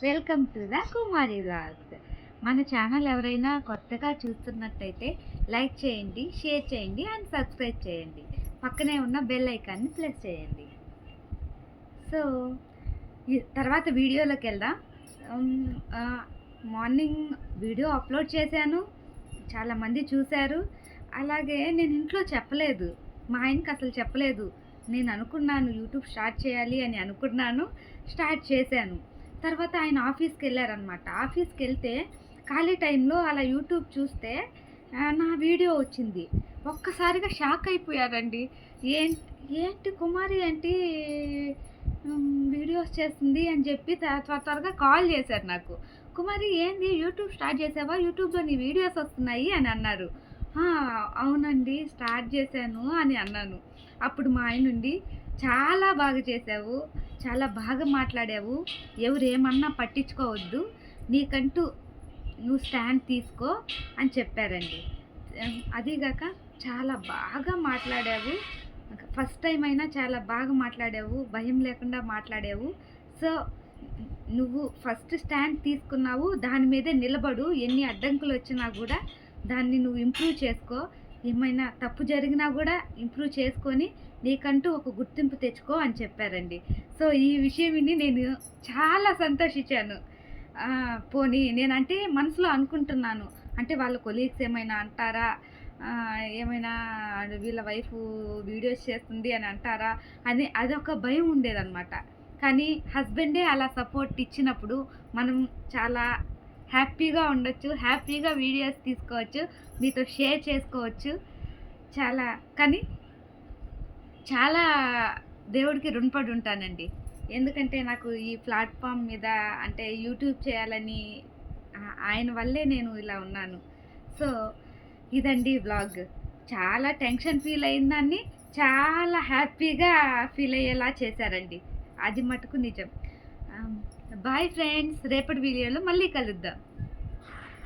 Welcome to the Kumari vlogs. మన channel ఎవరైనా కొత్తగా చూస్తున్నట్టయితే లైక్ చేయండి, షేర్ చేయండి అండ్ సబ్స్క్రైబ్ చేయండి. పక్కనే ఉన్న బెల్ ఐకాన్ని ప్రెస్ చేయండి. సో తర్వాత వీడియోలోకి వెళ్దాం. మార్నింగ్ వీడియో అప్లోడ్ చేశాను, చాలామంది చూశారు. అలాగే నేను ఇంట్లో చెప్పలేదు, మా ఆయనకి అసలు చెప్పలేదు. నేను అనుకున్నాను యూట్యూబ్ స్టార్ట్ చేయాలి అని అనుకున్నాను, స్టార్ట్ చేశాను. తర్వాత ఆయన ఆఫీస్కి వెళ్ళారనమాట. ఆఫీస్కి వెళ్తే ఖాళీ టైంలో అలా యూట్యూబ్ చూస్తే నా వీడియో వచ్చింది. ఒక్కసారిగా షాక్ అయిపోయారండి. ఏంటి ఏంటి కుమారి ఏంటి వీడియోస్ చేస్తుంది అని చెప్పి త్వరగా కాల్ చేశారు నాకు. కుమారి ఏంది యూట్యూబ్ స్టార్ట్ చేసావా, యూట్యూబ్లో నీ వీడియోస్ వస్తున్నాయి అని అన్నారు. అవునండి స్టార్ట్ చేశాను అని అన్నాను. అప్పుడు మా ఆయన నుండి చాలా బాగా చేసావు, చాలా బాగా మాట్లాడావు, ఎవరేమన్నా పట్టించుకోవద్దు, నీకంటూ నువ్వు స్టాండ్ తీసుకో అని చెప్పారండి. అదీగాక చాలా బాగా మాట్లాడావు, ఫస్ట్ టైం అయినా చాలా బాగా మాట్లాడావు, భయం లేకుండా మాట్లాడావు. సో నువ్వు ఫస్ట్ స్టాండ్ తీసుకున్నావు, దాని మీదే నిలబడు, ఎన్ని అడ్డంకులు వచ్చినా కూడా దాన్ని నువ్వు ఇంప్రూవ్ చేసుకో, ఏమైనా తప్పు జరిగినా కూడా ఇంప్రూవ్ చేసుకొని నీకంటూ ఒక గుర్తింపు తెచ్చుకో అని చెప్పారండి. సో ఈ విషయం విని నేను చాలా సంతోషించాను. పోనీ నేనంటే మనసులో అనుకుంటున్నాను, అంటే వాళ్ళ కొలీగ్స్ ఏమైనా అంటారా, ఏమైనా వీళ్ళ వైఫ్ వీడియోస్ చేస్తుంది అని అంటారా అని అదొక భయం ఉండేదన్నమాట. కానీ హస్బెండే అలా సపోర్ట్ ఇచ్చినప్పుడు మనం చాలా హ్యాపీగా ఉండొచ్చు, హ్యాపీగా వీడియోస్ తీసుకోవచ్చు, మీతో షేర్ చేసుకోవచ్చు. కానీ చాలా దేవుడికి రుణపడి ఉంటానండి. ఎందుకంటే నాకు ఈ ప్లాట్ఫామ్ మీద అంటే యూట్యూబ్ చేయాలని ఆయన వల్లే నేను ఇలా ఉన్నాను. సో ఇదండి వ్లాగ్. చాలా టెన్షన్ ఫీల్ అయిన దాన్ని చాలా హ్యాపీగా ఫీల్ అయ్యేలా చేశారండి, అది మటుకు నిజం. బాయ్ ఫ్రెండ్స్, రేపటి వీడియోలో మళ్ళీ కలుద్దాం.